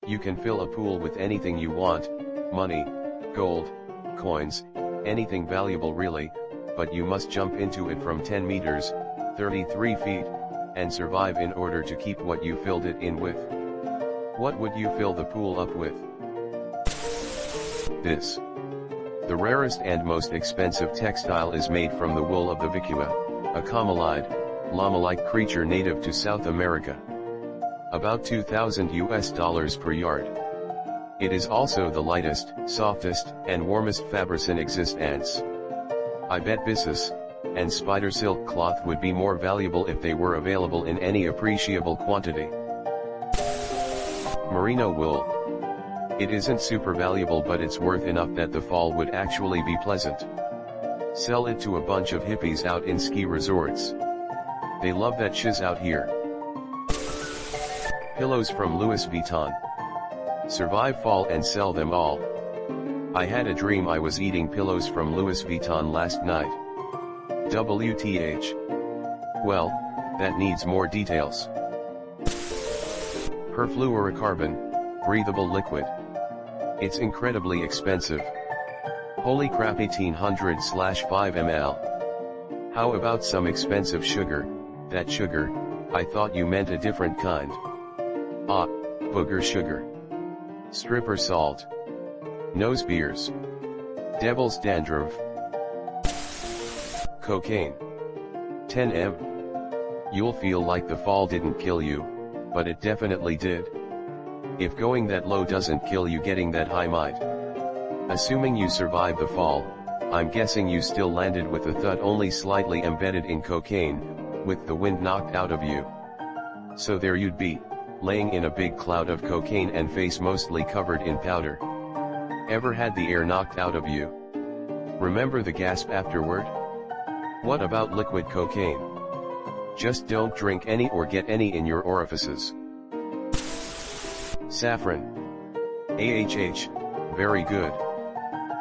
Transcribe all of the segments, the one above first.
You can fill a pool with anything you want, money, gold, coins, anything valuable really, but you must jump into it from 10 meters, 33 feet, and survive in order to keep what you filled it in with. What would you fill the pool up with? This. The rarest and most expensive textile is made from the wool of the vicua, a camelid, llama-like creature native to South America. About $2,000 per yard. It is also the lightest, softest, and warmest fabric in existence. I bet byssus and spider silk cloth would be more valuable if they were available in any appreciable quantity. Merino wool. It isn't super valuable, but it's worth enough that the fall would actually be pleasant. Sell it to a bunch of hippies out in ski resorts. They love that shiz out here. Pillows from Louis Vuitton. Survive fall and sell them all. I had a dream I was eating pillows from Louis Vuitton last night. WTH. Well, that needs more details. Perfluorocarbon, breathable liquid. It's incredibly expensive. Holy crap, 1800/5 ml. How about some expensive sugar? That sugar, I thought you meant a different kind. Ah, booger sugar. Stripper salt. Nose beers. Devil's dandruff. Cocaine. 10 m. You'll feel like the fall didn't kill you, but it definitely did. If going that low doesn't kill you, getting that high might. Assuming you survived the fall, I'm guessing you still landed with a thud only slightly embedded in cocaine, with the wind knocked out of you. So there you'd be, laying in a big cloud of cocaine and face mostly covered in powder. Ever had the air knocked out of you? Remember the gasp afterward? What about liquid cocaine? Just don't drink any or get any in your orifices. Saffron. AHH, very good.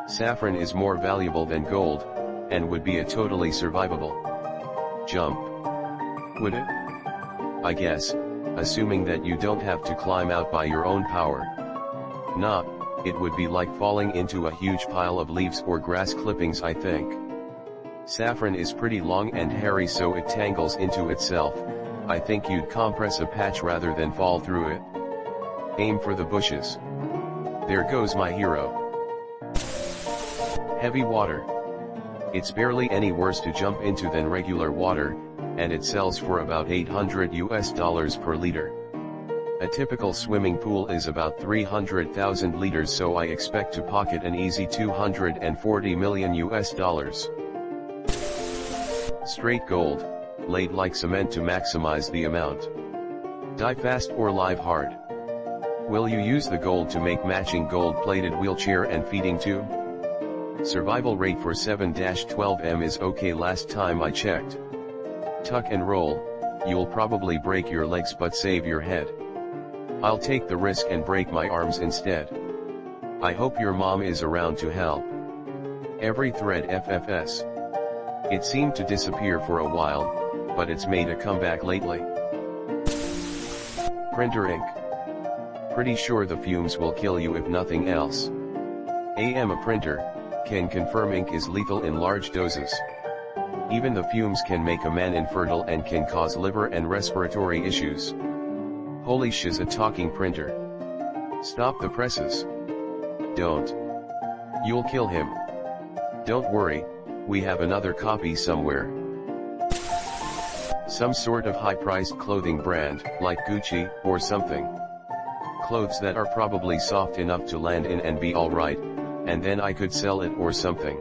Saffron is more valuable than gold, and would be a totally survivable jump. Would it? I guess, assuming that you don't have to climb out by your own power. Nah, it would be like falling into a huge pile of leaves or grass clippings, I think. Saffron is pretty long and hairy, so it tangles into itself. I think you'd compress a patch rather than fall through it. Aim for the bushes. There goes my hero. Heavy water. It's barely any worse to jump into than regular water, and it sells for about $800 per liter. A typical swimming pool is about 300,000 liters, so I expect to pocket an easy $240 million. Straight gold, laid like cement to maximize the amount. Die fast or live hard. Will you use the gold to make matching gold-plated wheelchair and feeding tube? Survival rate for 7-12 m is okay last time I checked. Tuck and roll, you'll probably break your legs but save your head. I'll take the risk and break my arms instead. I hope your mom is around to help. Every thread FFS. It seemed to disappear for a while, but it's made a comeback lately. Printer ink. Pretty sure the fumes will kill you if nothing else. A printer, can confirm ink is lethal in large doses. Even the fumes can make a man infertile and can cause liver and respiratory issues. Holy shiz, a talking printer. Stop the presses. Don't. You'll kill him. Don't worry, we have another copy somewhere. Some sort of high-priced clothing brand, like Gucci, or something. Clothes that are probably soft enough to land in and be alright, and then I could sell it or something.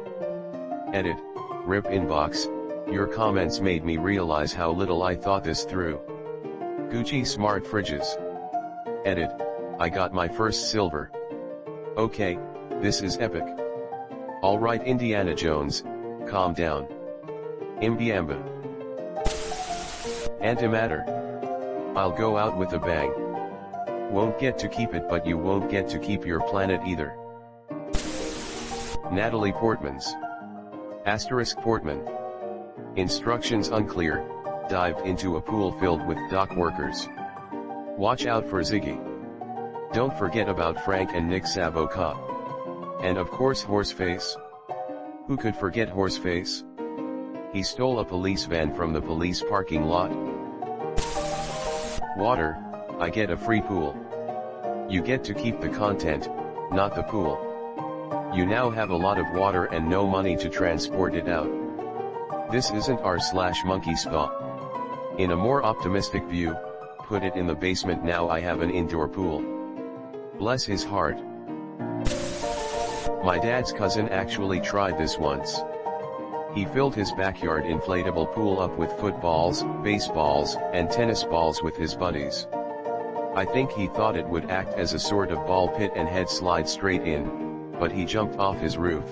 Edit, RIP inbox, your comments made me realize how little I thought this through. Gucci smart fridges. Edit, I got my first silver. Okay, this is epic. Alright Indiana Jones, calm down. Imbiamba. Antimatter. I'll go out with a bang. Won't get to keep it, but you won't get to keep your planet either. Natalie Portman's. Asterisk Portman. Instructions unclear, dived into a pool filled with dock workers. Watch out for Ziggy. Don't forget about Frank and Nick Sabo Cop. And of course Horseface. Who could forget Horseface? He stole a police van from the police parking lot. Water, I get a free pool. You get to keep the content, not the pool. You now have a lot of water and no money to transport it out. This isn't r/monkey spa. In a more optimistic view, put it in the basement. Now I have an indoor pool. Bless his heart. My dad's cousin actually tried this once. He filled his backyard inflatable pool up with footballs, baseballs, and tennis balls with his buddies. I think he thought it would act as a sort of ball pit and head slide straight in, but he jumped off his roof,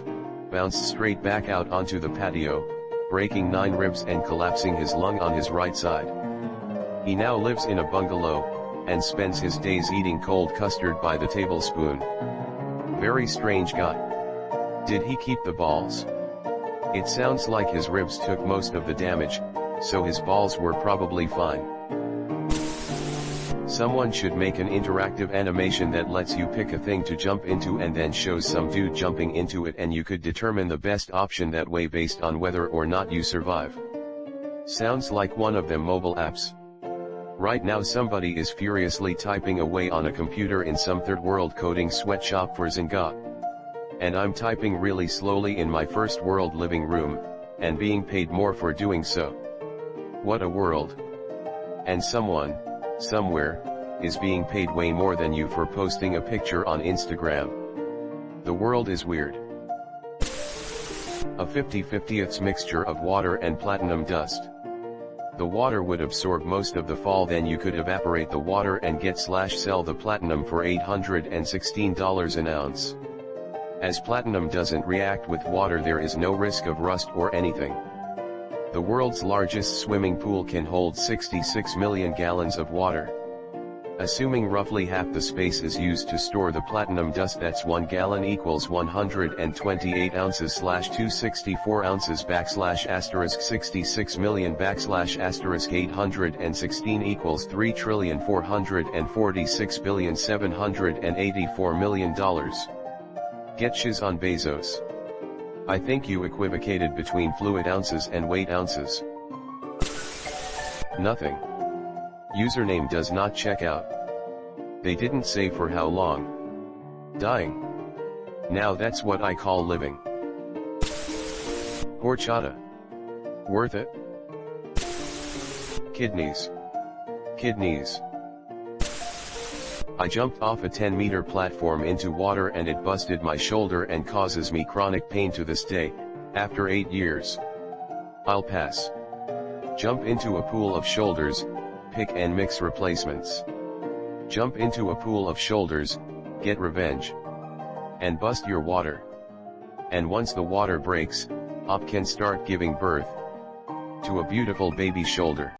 bounced straight back out onto the patio, breaking 9 ribs and collapsing his lung on his right side. He now lives in a bungalow, and spends his days eating cold custard by the tablespoon. Very strange guy. Did he keep the balls? It sounds like his ribs took most of the damage, so his balls were probably fine. Someone should make an interactive animation that lets you pick a thing to jump into and then shows some dude jumping into it, and you could determine the best option that way based on whether or not you survive. Sounds like one of them mobile apps. Right now somebody is furiously typing away on a computer in some third world coding sweatshop for Zynga. And I'm typing really slowly in my first world living room, and being paid more for doing so. What a world. And someone, somewhere, is being paid way more than you for posting a picture on Instagram. The world is weird. A 50/50ths mixture of water and platinum dust. The water would absorb most of the fall, then you could evaporate the water and get/sell the platinum for $816 an ounce. As platinum doesn't react with water, there is no risk of rust or anything. The world's largest swimming pool can hold 66 million gallons of water. Assuming roughly half the space is used to store the platinum dust, that's 1 gallon equals 128 ounces/264 ounces \66 million \816 equals $3,446,784,000,000. Get shiz on Bezos. I think you equivocated between fluid ounces and weight ounces. Nothing. Username does not check out. They didn't say for how long. Dying. Now that's what I call living. Horchata. Worth it? Kidneys. Kidneys. I jumped off a 10-meter platform into water and it busted my shoulder and causes me chronic pain to this day, after 8 years. I'll pass. Jump into a pool of shoulders, pick and mix replacements. Jump into a pool of shoulders, get revenge. And bust your water. And once the water breaks, Op can start giving birth to a beautiful baby shoulder.